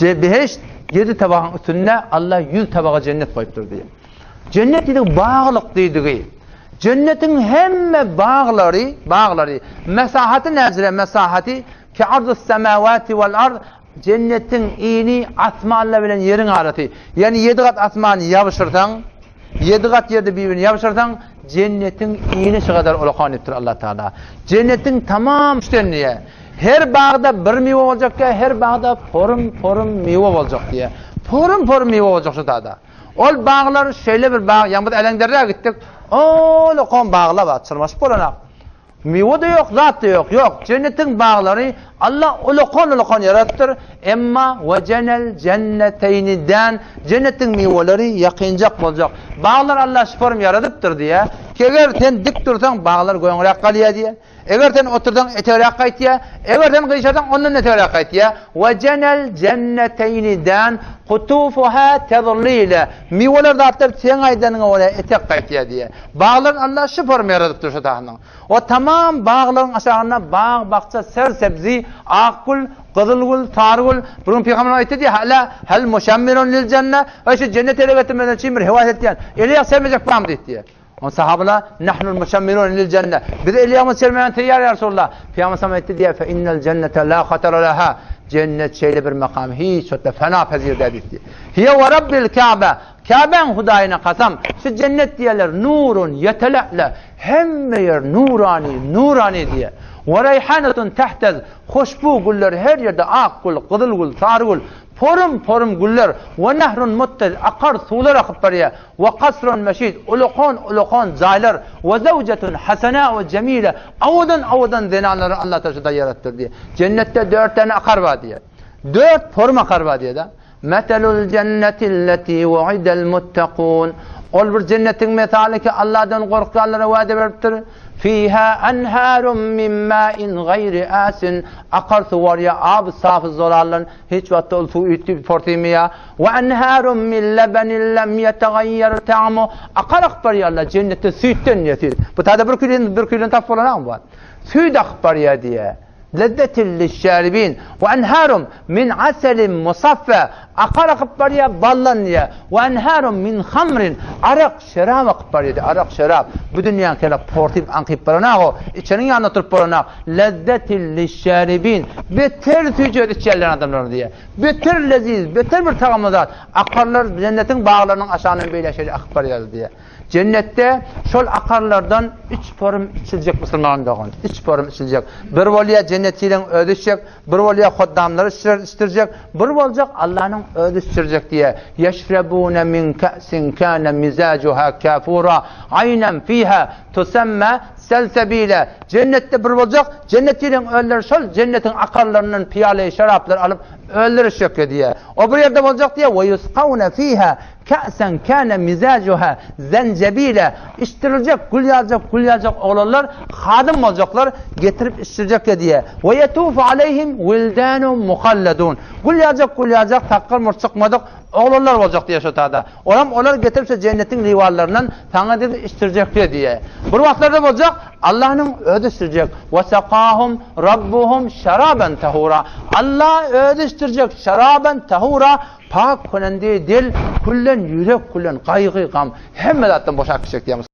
Beheşt 7 tabağın üstünde Allah 100 tabağa cennet koyuptur diye. Cennet dedi bağlık dedi. Cennetin hemme bağları mesahatı nezre mesahati ki ardı semavati vel ard cennetin iğni asmanla bilen yerin arası. Yani 7 kat asmanı yapışırsan 7 kat yerde birbirini yapışırsan cennetin iğni şu kadar olakanıptır Allah Teala. Cennetin tamam üstünlüğe her bağda bir meyve olacak ya her bağda forum meyve olacak diye. Forum meyve olacak şu dağda. Ol bağlar şöyle bir bağ yağmurda elenderlere gittik. O kon bağlar var çırmaş bolana. Meyve de yok, zat da yok. Yok. Cennetin bağları Allah olakon yarattır. Emma ve cenel cenneteyninden cennetin meyveleri yakınacak olacak. Bağlar Allah şiforum yaratıptır diye. Ki eğer sen dik dursan bağlar goyunrak kalıyor diye. Eğer sen oturdan eterak kayıt diye. Eğer sen kıyışarsan ondan eterak kayıt diye. Ve cenel cenneteyninden kutufuha tezlile. Meyveler de atıp sen aydanın oraya etek kayıt diye. Bağlar Allah şiforum yaratıptır şu dağından. O tamam bağların aşağına bağ, bakça, sebzi, akul, kızılgul, targul. Bunun Peygamber ayeti diye hala hel muşammirun lil cennet. Ve şu cennet ele getirmeden çimir hevayet ettiyen. Eliye sevmeyecek bağım diye. O sahabeler nahnul muşammirun lil cennet. Bir de Eliye'miz sermeyen teyyar ya Resulullah. Peygamber ayeti diye fe innel cennete la khatara laha. Cennet şeyle bir makam hiç öte fena pezir dedik diye. Hiye ve rabbil Kabe. Kabe'nin hudayına kasam. Şu cennet diyeler nurun yetela'le. Hem yer nurani diye. Ve reyhanetun tehtez. Hoşbu güller her yerde akgul, kızılgul, sargul. Porum güller. Ve nehrun muttez. Akar sular akıp bariye. Ve kasrun meşid. Ulukon zaylar. Ve zevcetun hasena ve cemile. Avudan zinaları Allah taşıda yarattır diye. Cennette 4 tane akar var diye. 4 porum akar var diye de. Metelul cennetilleti vu'idel muttakun. Ol bir cennetin metali ki Allah'tan korkanlara vaade veriptir. Fiha enharun min ma'in gayri asin. Akar su var ya ab safı zolarlan hiç vatta ol su ütüp portimiya. Ve enharun min lebenin lem yetegayyer ta'mu. Akar akbar ya Allah cennette sütten yetir. Bu tada bir külün taf olanak var. Süt akbar ya diye. Lezzetil lişşaribin ve enharum min aselin musaffa akar akıp bariye ballan diye ve enharum min hamrin arak şerab akıp bariye arak şerab bu dünyanın kela portip ankip barana o içenin yanına tutup barana lezzetil lişşaribin beter tüccar içerleyen adamlar diye beter leziz beter bir tamamladılar akarlar cennetin bağlarının aşağının böyle şeyle akıp bariye diye. Cennette şol akarlardan 3 porum içilecek Müslümanlardan. 3 porum içilecek. Bir volya cennetiyle ödüşecek, bir volya huddamları içtirecek, bir olacak Allah'ın ödüştürecek diye. Yeşrebune min ka'sin kana mizacuha kafura aynen fiha tusamma selsebile. Cennette bir olacak, cennetiyle öller şol cennetin akarlarının piyale şaraplar alıp öldürüşecek diye. O bir yerde olacak diye ve yusqavne fiha ka'sen kana mizacuha zencebile içtirilecek, gül yazacak oğlanlar hadım olacaklar getirip içtirecek diye. Ve yetufu aleyhim vildanun muhalladun. Gül yazacak takkar çıkmadık oğlanlar olacak diye şu tada. Onlar getiripse cennetin livarlarından sana dedi içtirecek diye. Bu vaktlarda olacak Allah'ın ödüştürecek. Ve sakahum rabbuhum şaraben tahura. Allah ödüştürecek şaraben tahura. Pak konandi dil kullen yürek kullen kaygı gam. Hemmelattan boşak düşecek diye.